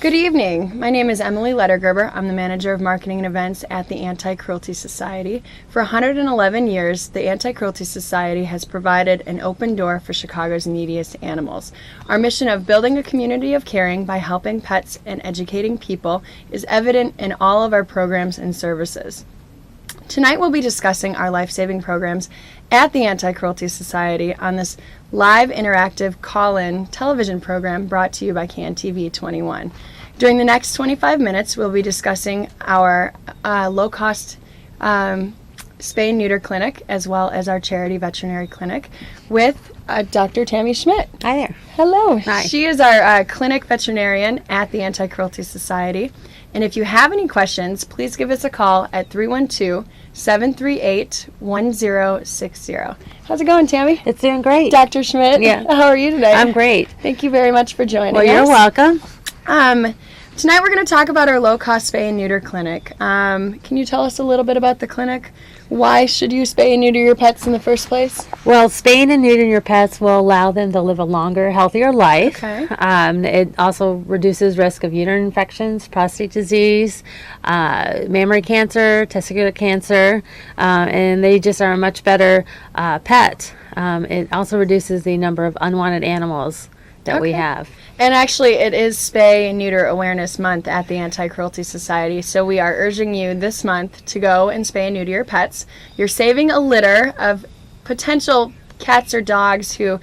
Good evening. My name is Emily Lettergerber. I'm the manager of marketing and events at the Anti-Cruelty Society. For 111 years, the Anti-Cruelty Society has provided an open door for Chicago's neediest animals. Our mission of building a community of caring by helping pets and educating people is evident in all of our programs and services. Tonight we'll be discussing our life-saving programs at the Anti-Cruelty Society on this live interactive call-in television program brought to you by TV21. During the next 25 minutes, we'll be discussing our low-cost spay and neuter clinic as well as our charity veterinary clinic with Dr. Tammy Schmitt. Hi there. Hello. Hi. She is our clinic veterinarian at the Anti-Cruelty Society. And if you have any questions, please give us a call at 312-738-1060. How's it going, Tammy? It's doing great. Dr. Schmitt, Yeah. how are you today? I'm great. Thank you very much for joining Well, us. you're welcome. Tonight we're going to talk about our low-cost spay and neuter clinic. Can you tell us a little bit about the clinic? Why should you spay and neuter your pets in the first place? Well, spaying and neutering your pets will allow them to live a longer, healthier life. Okay. It also reduces risk of uterine infections, prostate disease, mammary cancer, testicular cancer, and they just are a much better pet. It also reduces the number of unwanted animals that we have. And actually, it is Spay and Neuter Awareness Month at the Anti-Cruelty Society, so we are urging you this month to go and spay and neuter your pets. You're saving a litter of potential cats or dogs who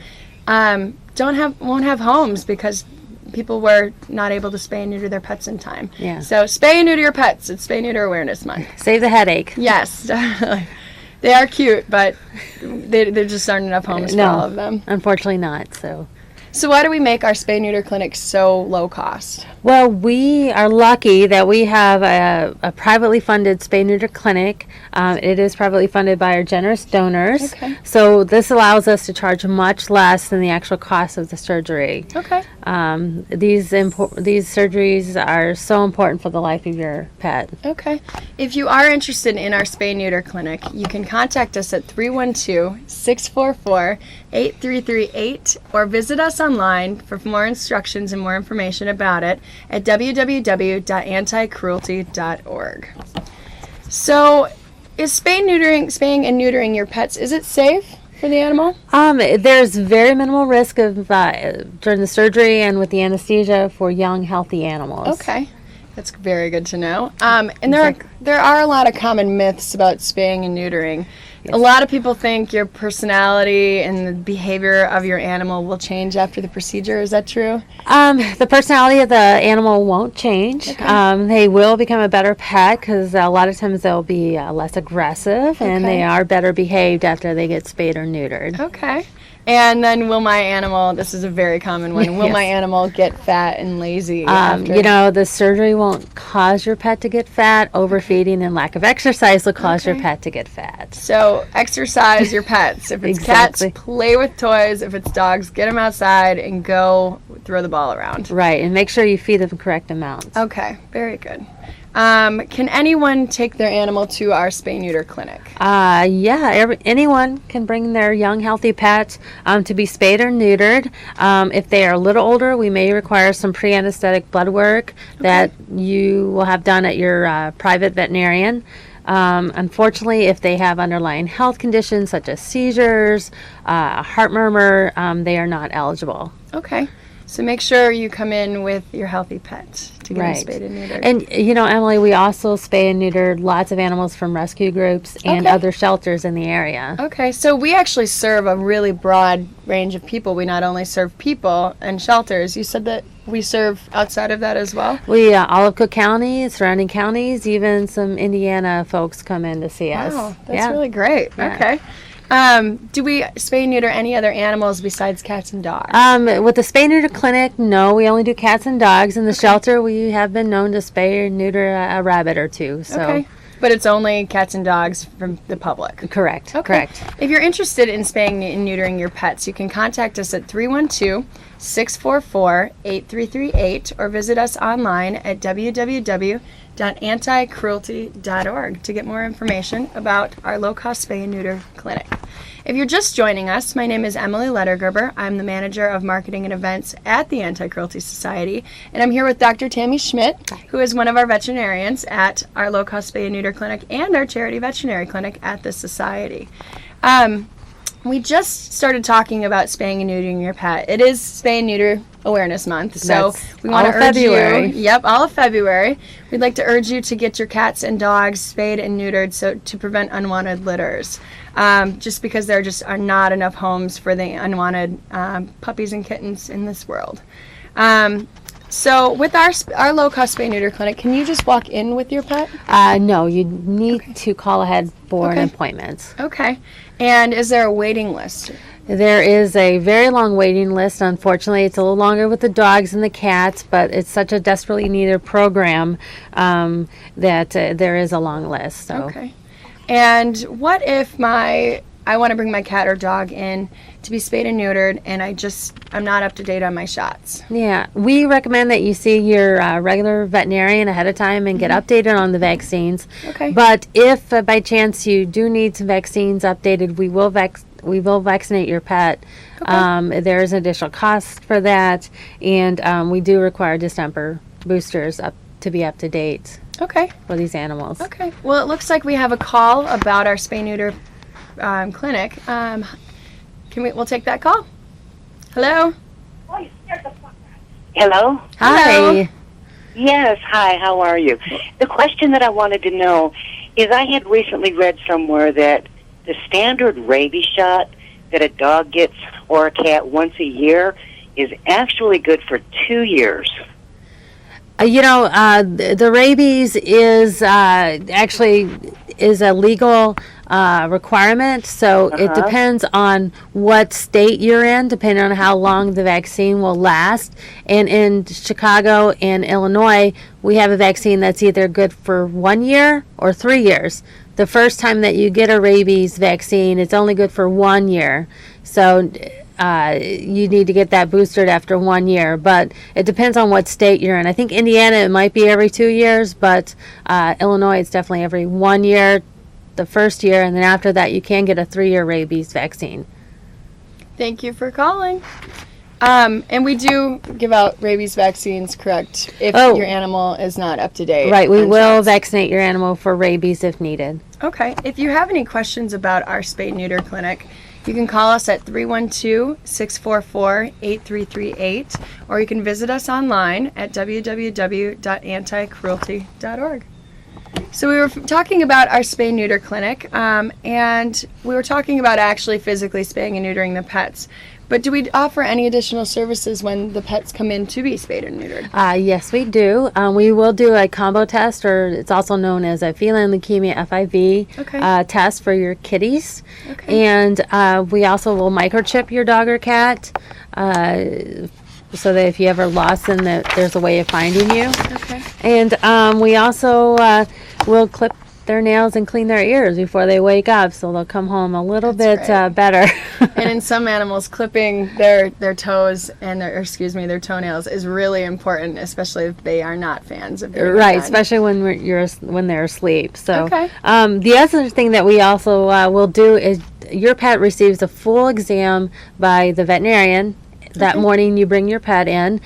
won't have homes because people were not able to spay and neuter their pets in time. Yeah. So spay and neuter your pets. It's Spay and Neuter Awareness Month. Save the headache. Yes, definitely. They are cute, but there just aren't enough homes for all of them. Unfortunately not. So why do we make our spay neuter clinic so low cost? Well, we are lucky that we have a privately funded spay neuter clinic. It is privately funded by our generous donors. Okay. So this allows us to charge much less than the actual cost of the surgery. Okay. These surgeries are so important for the life of your pet. Okay. If you are interested in our spay neuter clinic, you can contact us at 312-644-8338 or visit us online for more instructions and more information about it at www.anticruelty.org. So, is spaying and neutering your pets, is it safe for the animal? There's very minimal risk of during the surgery and with the anesthesia for young, healthy animals. Okay. That's very good to know. And there are a lot of common myths about spaying and neutering. Yes. A lot of people think your personality and the behavior of your animal will change after the procedure. Is that true? The personality of the animal won't change. Okay. They will become a better pet because a lot of times they'll be less aggressive and they are better behaved after they get spayed or neutered. Okay. And then will my animal, this is a very common one, will my animal get fat and lazy after? You know, the surgery won't cause your pet to get fat. Overfeeding and lack of exercise will cause your pet to get fat. So exercise your pets. If it's cats, play with toys. If it's dogs, get them outside and go throw the ball around. Right, and make sure you feed them the correct amount. Okay, very good. Can anyone take their animal to our spay neuter clinic? Anyone can bring their young, healthy pet to be spayed or neutered. If they are a little older, we may require some pre-anesthetic blood work that you will have done at your private veterinarian. Unfortunately, if they have underlying health conditions such as seizures, heart murmur, they are not eligible. Okay. So make sure you come in with your healthy pet to get them spayed and neutered. And, you know, Emily, we also spay and neuter lots of animals from rescue groups and other shelters in the area. Okay, so we actually serve a really broad range of people. We not only serve people and shelters. You said that we serve outside of that as well? We, all of Cook County, surrounding counties, even some Indiana folks come in to see us. Wow, that's really great. Yeah. Okay. Do we spay and neuter any other animals besides cats and dogs? With the spay and neuter clinic, no, we only do cats and dogs. In the shelter, we have been known to spay or neuter a rabbit or two. So. But it's only cats and dogs from the public? Correct. Okay. Correct. If you're interested in spaying and neutering your pets, you can contact us at 644-8338 or visit us online at www.anticruelty.org to get more information about our low-cost spay and neuter clinic. If you're just joining us, my name is Emily Lettergerber. I'm the manager of marketing and events at the Anti-Cruelty Society, and I'm here with Dr. Tammy Schmitt, who is one of our veterinarians at our low-cost spay and neuter clinic and our charity veterinary clinic at the Society. We just started talking about spaying and neutering your pet. It is Spay and Neuter Awareness Month, so we want to urge February. you. Yep, all of February. We'd like to urge you to get your cats and dogs spayed and neutered so to prevent unwanted litters. Just because there just are not enough homes for the unwanted puppies and kittens in this world. So with our low-cost spay neuter clinic, can you just walk in with your pet? No, you need to call ahead for an appointment. Okay. And is there a waiting list? There is a very long waiting list. Unfortunately, it's a little longer with the dogs and the cats, but it's such a desperately needed program that there is a long list. So. Okay. And what if I want to bring my cat or dog in to be spayed and neutered, and I'm not up to date on my shots? Yeah, we recommend that you see your regular veterinarian ahead of time and get updated on the vaccines. Okay. But if by chance you do need some vaccines updated, we will vaccinate your pet. Okay. There is an additional cost for that, and we do require distemper boosters to be up to date. Okay. For these animals. Okay. Well, it looks like we have a call about our spay neuter clinic. We'll take that call. Hello. Hello? Hi. Yes, hi, how are you? The question that I wanted to know is I had recently read somewhere that the standard rabies shot that a dog gets or a cat once a year is actually good for 2 years. The rabies is actually is a legal requirement, so it depends on what state you're in, depending on how long the vaccine will last. And in Chicago and Illinois, we have a vaccine that's either good for 1 year or 3 years. The first time that you get a rabies vaccine, it's only good for 1 year. So you need to get that boosted after 1 year, but it depends on what state you're in. I think Indiana, it might be every 2 years, but Illinois, it's definitely every 1 year, the first year, and then after that, you can get a 3-year rabies vaccine. Thank you for calling. And we do give out rabies vaccines, correct, if your animal is not up to date. Right, we will vaccinate your animal for rabies if needed. Okay. If you have any questions about our spay neuter clinic, you can call us at 312-644-8338, or you can visit us online at www.anticruelty.org. So we were talking about our spay neuter clinic, and we were talking about actually physically spaying and neutering the pets. But do we offer any additional services when the pets come in to be spayed or neutered? Yes, we do. We will do a combo test, or it's also known as a feline leukemia FIV test for your kitties. Okay. And we also will microchip your dog or cat so that if you ever lost them, that there's a way of finding you. Okay. And we also will clip their nails and clean their ears before they wake up, so they'll come home a little bit better. And in some animals, clipping their toes and their toenails is really important, especially if they are not fans of getting right, done. especially when they're asleep. So Okay. The other thing that we also will do is your pet receives a full exam by the veterinarian. That morning you bring your pet in,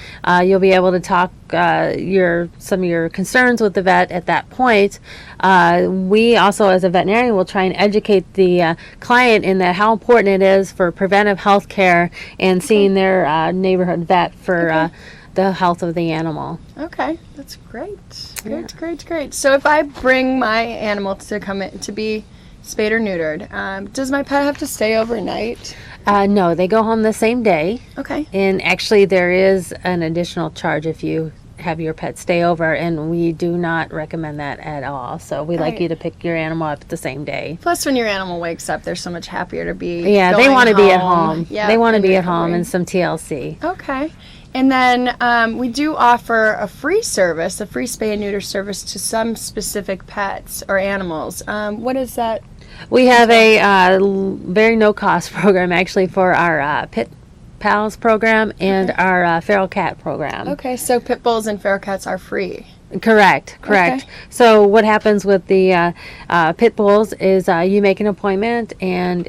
you'll be able to talk some of your concerns with the vet at that point. We also, as a veterinarian, will try and educate the client in that how important it is for preventive health care and seeing their neighborhood vet for the health of the animal. Okay, that's great. Great. So if I bring my animal to come in to be spayed or neutered, does my pet have to stay overnight? No, they go home the same day. Okay. And actually, there is an additional charge if you have your pet stay over, and we do not recommend that at all. So we like you to pick your animal up the same day. Plus, when your animal wakes up, they're so much happier to be. Yeah, they want to be at home. Yeah, they want to be at home and some TLC. Okay. And then we do offer a free service, a free spay and neuter service to some specific pets or animals. What is that? We have a very no-cost program actually for our pit Pals program and our feral cat program. Okay, so pit bulls and feral cats are free. Correct. Okay. So what happens with the pit bulls is you make an appointment, and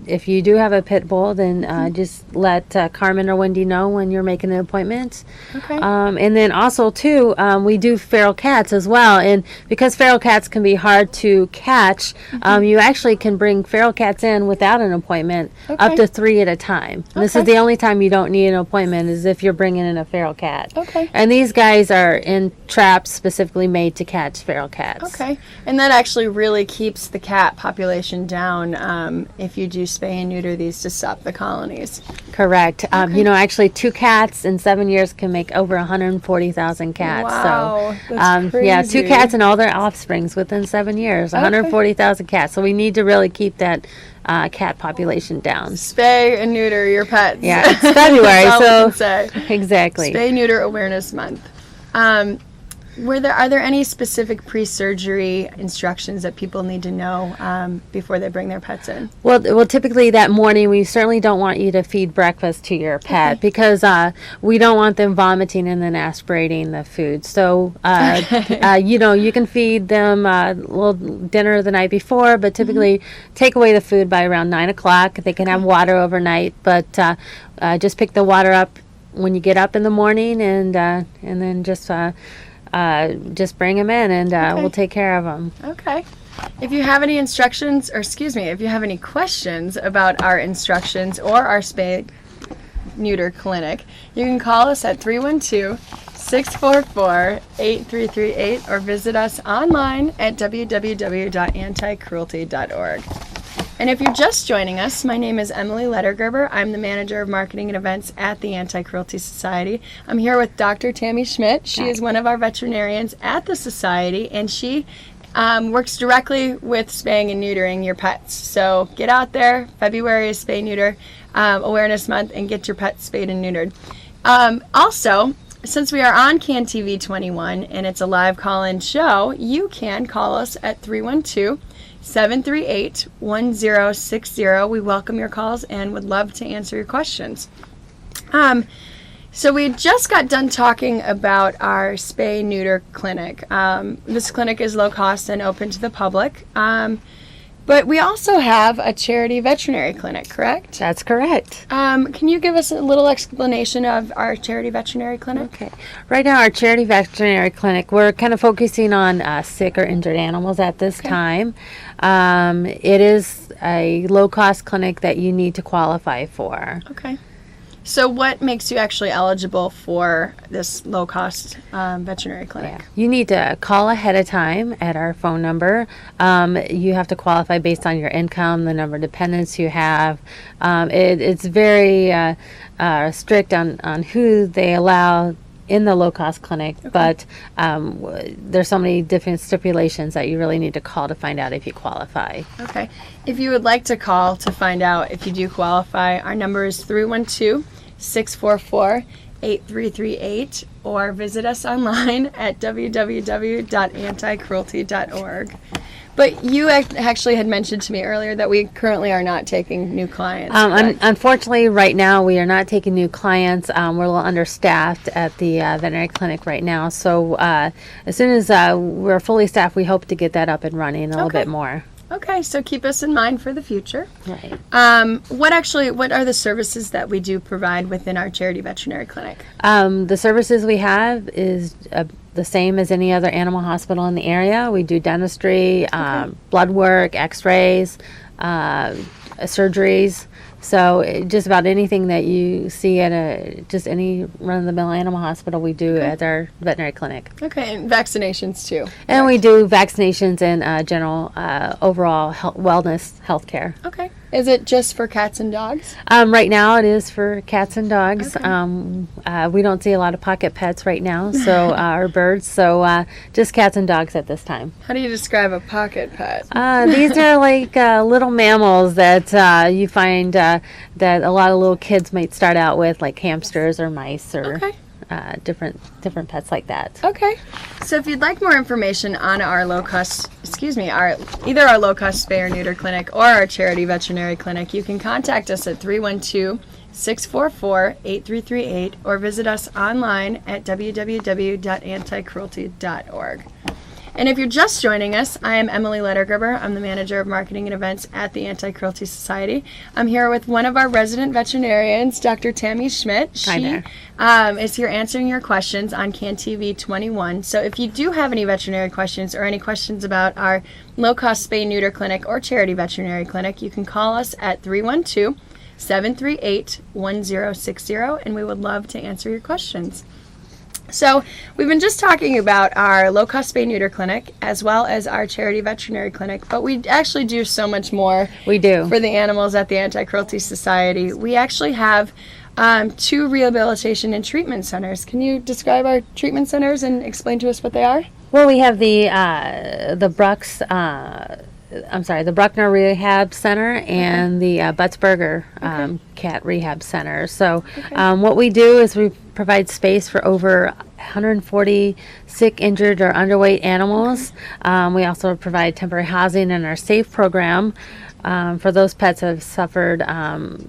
if you do have a pit bull, then just let Carmen or Wendy know when you're making an appointment. Okay. And then also too, we do feral cats as well, and because feral cats can be hard to catch, you actually can bring feral cats in without an appointment, up to 3 at a time. And this is the only time you don't need an appointment is if you're bringing in a feral cat. Okay. And these guys are in traps specifically made to catch feral cats. Okay. And that actually really keeps the cat population down if you do spay and neuter these to stop the colonies. Correct. Actually 2 cats in 7 years can make over 140,000 cats. Wow, So, that's crazy. 2 cats and all their offsprings within 7 years, 140,000 cats. So we need to really keep that cat population down. Spay and neuter your pets. Yeah, it's February, That's all we so can say. exactly. Spay Neuter Awareness Month. Are there any specific pre-surgery instructions that people need to know before they bring their pets in? Well, typically that morning we certainly don't want you to feed breakfast to your pet because we don't want them vomiting and then aspirating the food. So you can feed them a little dinner the night before, but typically take away the food by around 9 o'clock. They can have water overnight, but just pick the water up when you get up in the morning, and then just bring them in, and we'll take care of them. Okay. If you have any if you have any questions about our instructions or our spay neuter clinic, you can call us at 312-644-8338 or visit us online at www.anticruelty.org. And if you're just joining us, my name is Emily Lettergerber. I'm the manager of marketing and events at the Anti-Cruelty Society. I'm here with Dr. Tammy Schmitt. She is one of our veterinarians at the society, and she works directly with spaying and neutering your pets. So get out there. February is Spay Neuter Awareness Month, and get your pets spayed and neutered. Also, since we are on CAN TV21 and it's a live call-in show, you can call us at 312-738-1060. We welcome your calls and would love to answer your questions. So we just got done talking about our spay neuter clinic. This clinic is low cost and open to the public. But we also have a charity veterinary clinic, correct? That's correct. Can you give us a little explanation of our charity veterinary clinic? Okay. Right now, our charity veterinary clinic, we're kind of focusing on sick or injured animals at this time. It is a low-cost clinic that you need to qualify for. Okay. So what makes you actually eligible for this low-cost veterinary clinic? Yeah. You need to call ahead of time at our phone number. You have to qualify based on your income, the number of dependents you have. It's very strict on who they allow in the low-cost clinic, but there's so many different stipulations that you really need to call to find out if you qualify. Okay. If you would like to call to find out if you do qualify, our number is 312-644-8338, or visit us online at www.anticruelty.org. But you actually had mentioned to me earlier that we currently are not taking new clients. Unfortunately, right now we are not taking new clients. We're a little understaffed at the veterinary clinic right now. So as soon as we're fully staffed, we hope to get that up and running a little bit more. Okay, so keep us in mind for the future. Right. What are the services that we do provide within our charity veterinary clinic? The services we have is the same as any other animal hospital in the area. We do dentistry, blood work, x-rays, surgeries. So just about anything that you see at any run-of-the-mill animal hospital, we do at our veterinary clinic. Okay, and vaccinations too. And we do vaccinations and general overall wellness health care. Okay. Is it just for cats and dogs? Right now it is for cats and dogs. Okay. We don't see a lot of pocket pets right now, so or birds, so just cats and dogs at this time. How do you describe a pocket pet? These are like little mammals that you find that a lot of little kids might start out with, like hamsters or mice or different pets like that. Okay. So if you'd like more information on our either our low-cost spay or neuter clinic or our charity veterinary clinic, you can contact us at 312 644-8338 or visit us online at www.anticruelty.org. And if you're just joining us, I am Emily Lettergerber. I'm the manager of marketing and events at the Anti-Cruelty Society. I'm here with one of our resident veterinarians, Dr. Tammy Schmitt. Hi there. Is here answering your questions on CAN TV21. So if you do have any veterinary questions or any questions about our low-cost spay-neuter clinic or charity veterinary clinic, you can call us at 312-738-1060, and we would love to answer your questions. So we've been just talking about our low-cost spay-neuter clinic as well as our charity veterinary clinic, but we actually do so much more. We do. For the animals at the Anti-Cruelty Society. We actually have 2 rehabilitation and treatment centers. Can you describe our treatment centers and explain to us what they are? Well, we have the Bruckner Rehab Center and the Buttsberger Cat Rehab Center. So what we do is we provide space for over 140 sick, injured, or underweight animals. We also provide temporary housing in our SAFE program for those pets that have suffered,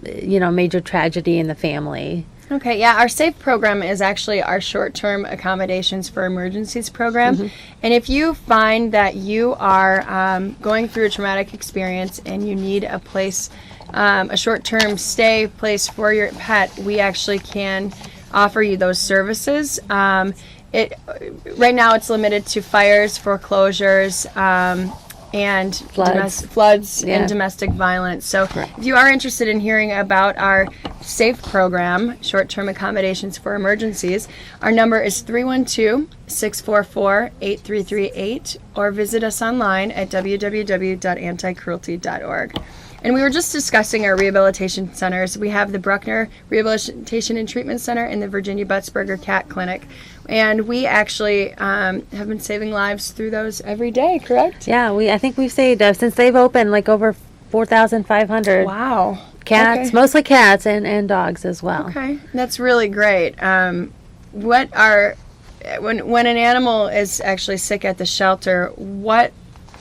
major tragedy in the family. Okay, yeah, our SAFE program is actually our short-term accommodations for emergencies program. And if you find that you are going through a traumatic experience and you need a place, a short-term stay place for your pet, we actually can offer you those services. Right now it's limited to fires, foreclosures, and floods and domestic violence. So if you are interested in hearing about our SAFE program, short-term accommodations for emergencies, our number is 312-644-8338 or visit us online at www.anticruelty.org. And we were just discussing our rehabilitation centers. We have the Bruckner Rehabilitation and Treatment Center and the Virginia Buttsberger Cat Clinic. And we actually have been saving lives through those every day, correct? Yeah, I think we've saved, since they've opened, like over 4,500 cats, mostly cats and dogs as well. Okay, that's really great. When an animal is actually sick at the shelter,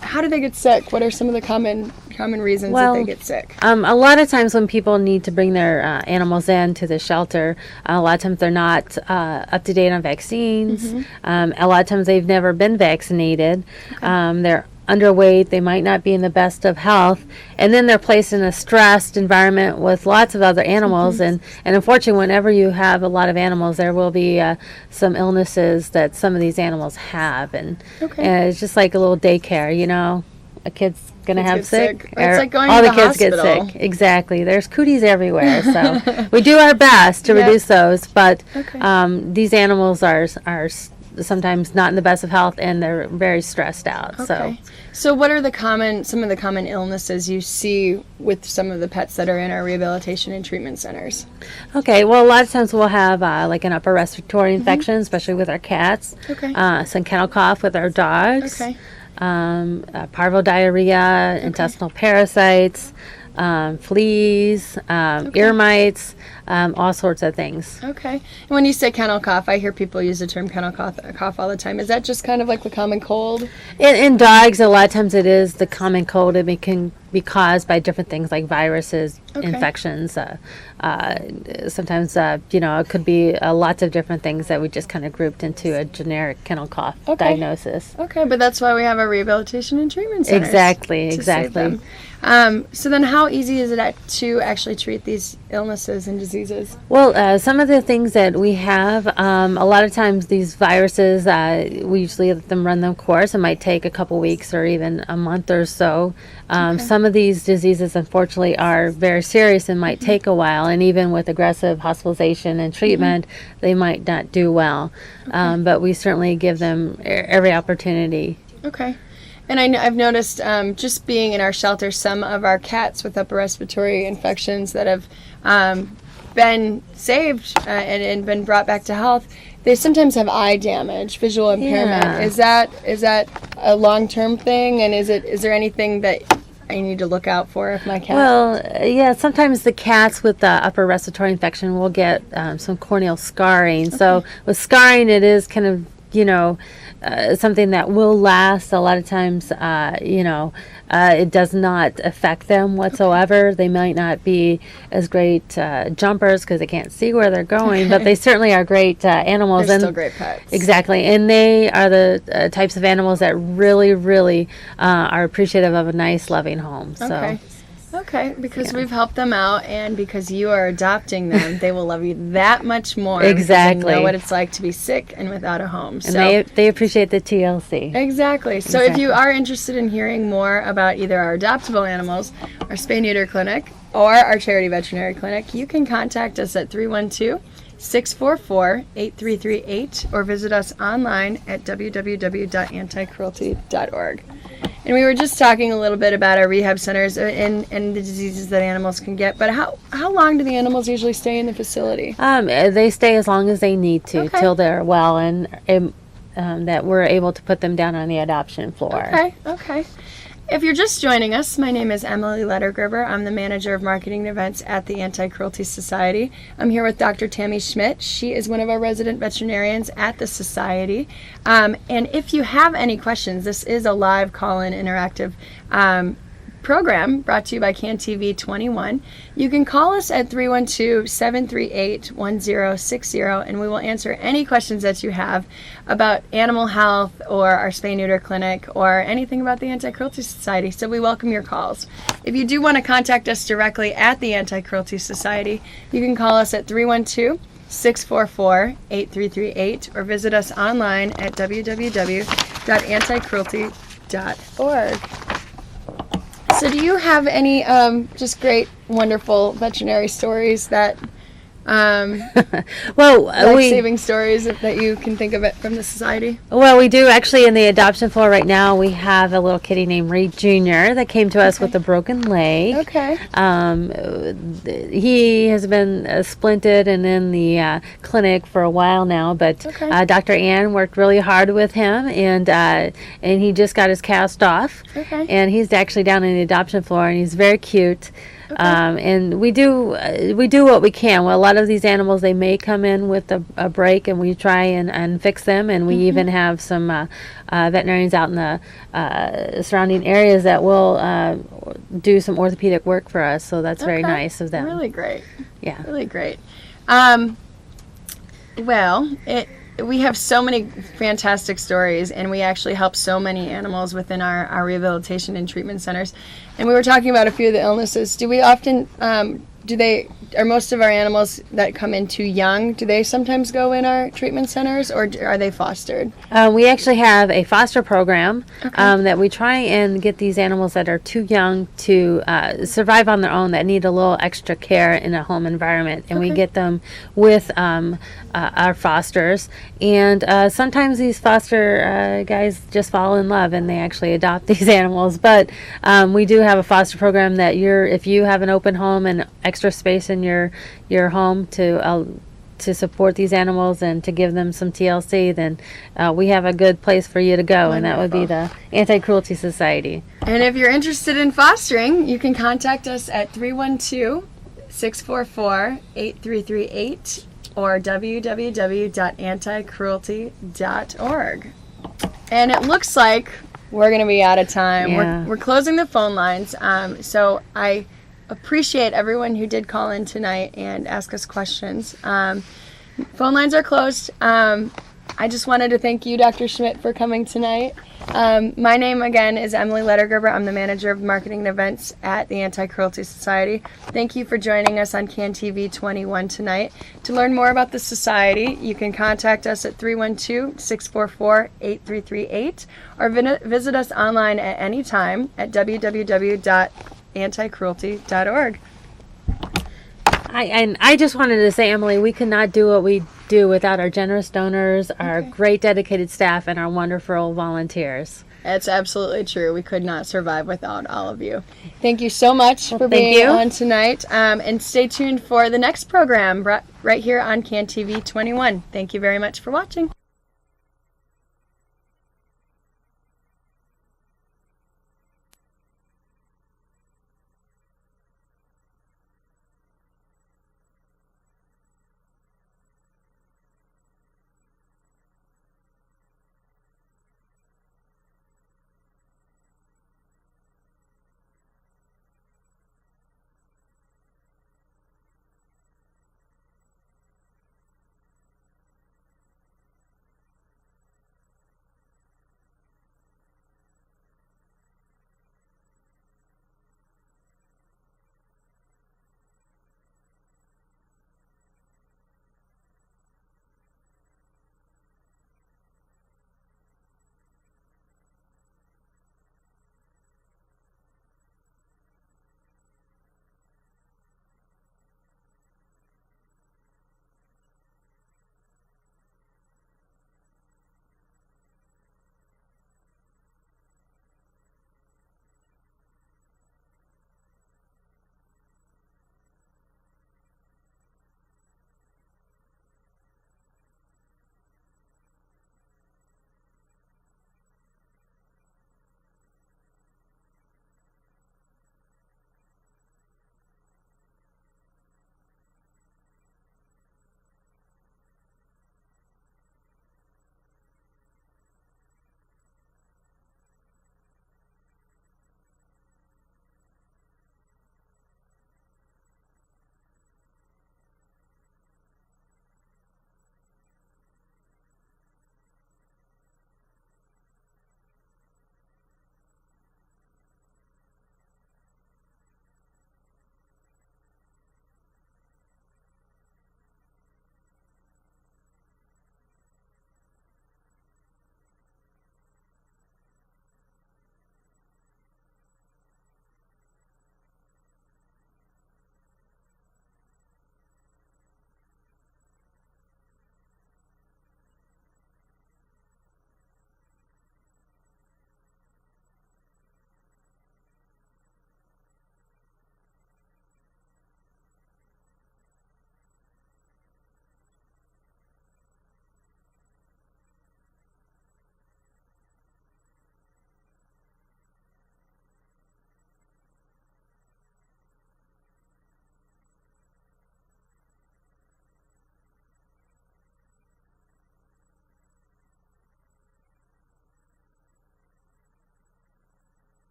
how do they get sick? What are some of the common reasons that they get sick? A lot of times when people need to bring their animals in to the shelter, a lot of times they're not up to date on vaccines. A lot of times they've never been vaccinated. They're underweight. They might not be in the best of health. And then they're placed in a stressed environment with lots of other animals. And unfortunately, whenever you have a lot of animals, there will be some illnesses that some of these animals have. And it's just like a little daycare, A kid's going to have sick. It's like going all to the the kids hospital. get sick. Exactly. There's cooties everywhere. So we do our best to reduce those. But these animals are sometimes not in the best of health, and they're very stressed out. So what are some of the common illnesses you see with some of the pets that are in our rehabilitation and treatment centers? Okay, well, a lot of times we'll have like an upper respiratory infection, especially with our cats. Some kennel cough with our dogs. Parvo diarrhea, intestinal parasites, fleas, ear mites, all sorts of things. And when you say kennel cough, I hear people use the term kennel cough all the time. Is that just kind of like the common cold? In dogs, a lot of times it is the common cold. It can be caused by different things like viruses, infections. Sometimes, it could be lots of different things that we just kind of grouped into a generic kennel cough diagnosis. But that's why we have a rehabilitation and treatment centers. Exactly. So then how easy is it to actually treat these illnesses and diseases? Well, some of the things that we have, a lot of times these viruses, we usually let them run their course. It might take a couple weeks or even a month or so. Some of these diseases, unfortunately, are very serious and might take a while. And even with aggressive hospitalization and treatment, they might not do well. But we certainly give them every opportunity. And I've noticed just being in our shelter, some of our cats with upper respiratory infections that have been saved and been brought back to health, they sometimes have eye damage, visual impairment. Is that a long-term thing? And is there anything that I need to look out for if my cat? Well, sometimes the cats with the upper respiratory infection will get some corneal scarring. So with scarring, it is kind of something that will last. A lot of times, it does not affect them whatsoever. They might not be as great jumpers because they can't see where they're going, but they certainly are great animals. They're still great pets. Exactly. And they are the types of animals that really, really are appreciative of a nice, loving home. So. Okay, because we've helped them out, and because you are adopting them, they will love you that much more. Exactly. They know what it's like to be sick and without a home. And they appreciate the TLC. Exactly. So if you are interested in hearing more about either our adoptable animals, our spay-neuter clinic, or our charity veterinary clinic, you can contact us at 312-644-8338 or visit us online at www.anticruelty.org. And we were just talking a little bit about our rehab centers and the diseases that animals can get. But how long do the animals usually stay in the facility? They stay as long as they need to, till they're well, and that we're able to put them down on the adoption floor. Okay. If you're just joining us, my name is Emily Lettergerber. I'm the manager of marketing events at the Anti-Cruelty Society. I'm here with Dr. Tammy Schmitt. She is one of our resident veterinarians at the Society. And if you have any questions, this is a live call-in interactive program brought to you by TV21. You can call us at 312-738-1060, and we will answer any questions that you have about animal health or our spay-neuter clinic or anything about the Anti-Cruelty Society. So we welcome your calls. If you do want to contact us directly at the Anti-Cruelty Society, you can call us at 312-644-8338 or visit us online at www.anticruelty.org. So do you have any just great, wonderful veterinary stories that, saving stories that you can think of it from the Society? Well, we do actually in the adoption floor right now. We have a little kitty named Reed Jr. that came to us with a broken leg. Okay. He has been splinted and in the clinic for a while now, but Dr. Ann worked really hard with him, and he just got his cast off. Okay. And he's actually down in the adoption floor, and he's very cute. Okay. And we do what we can. Well, a lot of these animals, they may come in with a break, and we try and fix them. And we even have some veterinarians out in the surrounding areas that will do some orthopedic work for us. So that's very nice of them. Really great. Yeah. Really great. We have so many fantastic stories, and we actually help so many animals within our rehabilitation and treatment centers. And we were talking about a few of the illnesses. Do we often, are most of our animals that come in too young, do they sometimes go in our treatment centers, or are they fostered? We actually have a foster program that we try and get these animals that are too young to survive on their own, that need a little extra care in a home environment, and we get them with our fosters. And sometimes these foster guys just fall in love and they actually adopt these animals. But we do have a foster program that if you have an open home and extra space in your home to support these animals and to give them some TLC, then we have a good place for you to go. Wonderful. And that would be the Anti-Cruelty Society. And if you're interested in fostering, you can contact us at 312-644-8338 or www.anticruelty.org. And it looks like we're going to be out of time. Yeah. We're closing the phone lines. So I appreciate everyone who did call in tonight and ask us questions. Phone lines are closed. I just wanted to thank you, Dr. Schmitt, for coming tonight. My name, again, is Emily Lettergerber. I'm the manager of marketing and events at the Anti-Cruelty Society. Thank you for joining us on TV21 tonight. To learn more about the Society, you can contact us at 312-644-8338 or visit us online at any time at www.anticruelty.org. I just wanted to say, Emily, we could not do what we do without our generous donors, our great dedicated staff, and our wonderful volunteers. That's absolutely true. We could not survive without all of you. Thank you so much for being on tonight. And stay tuned for the next program right here on TV21. Thank you very much for watching.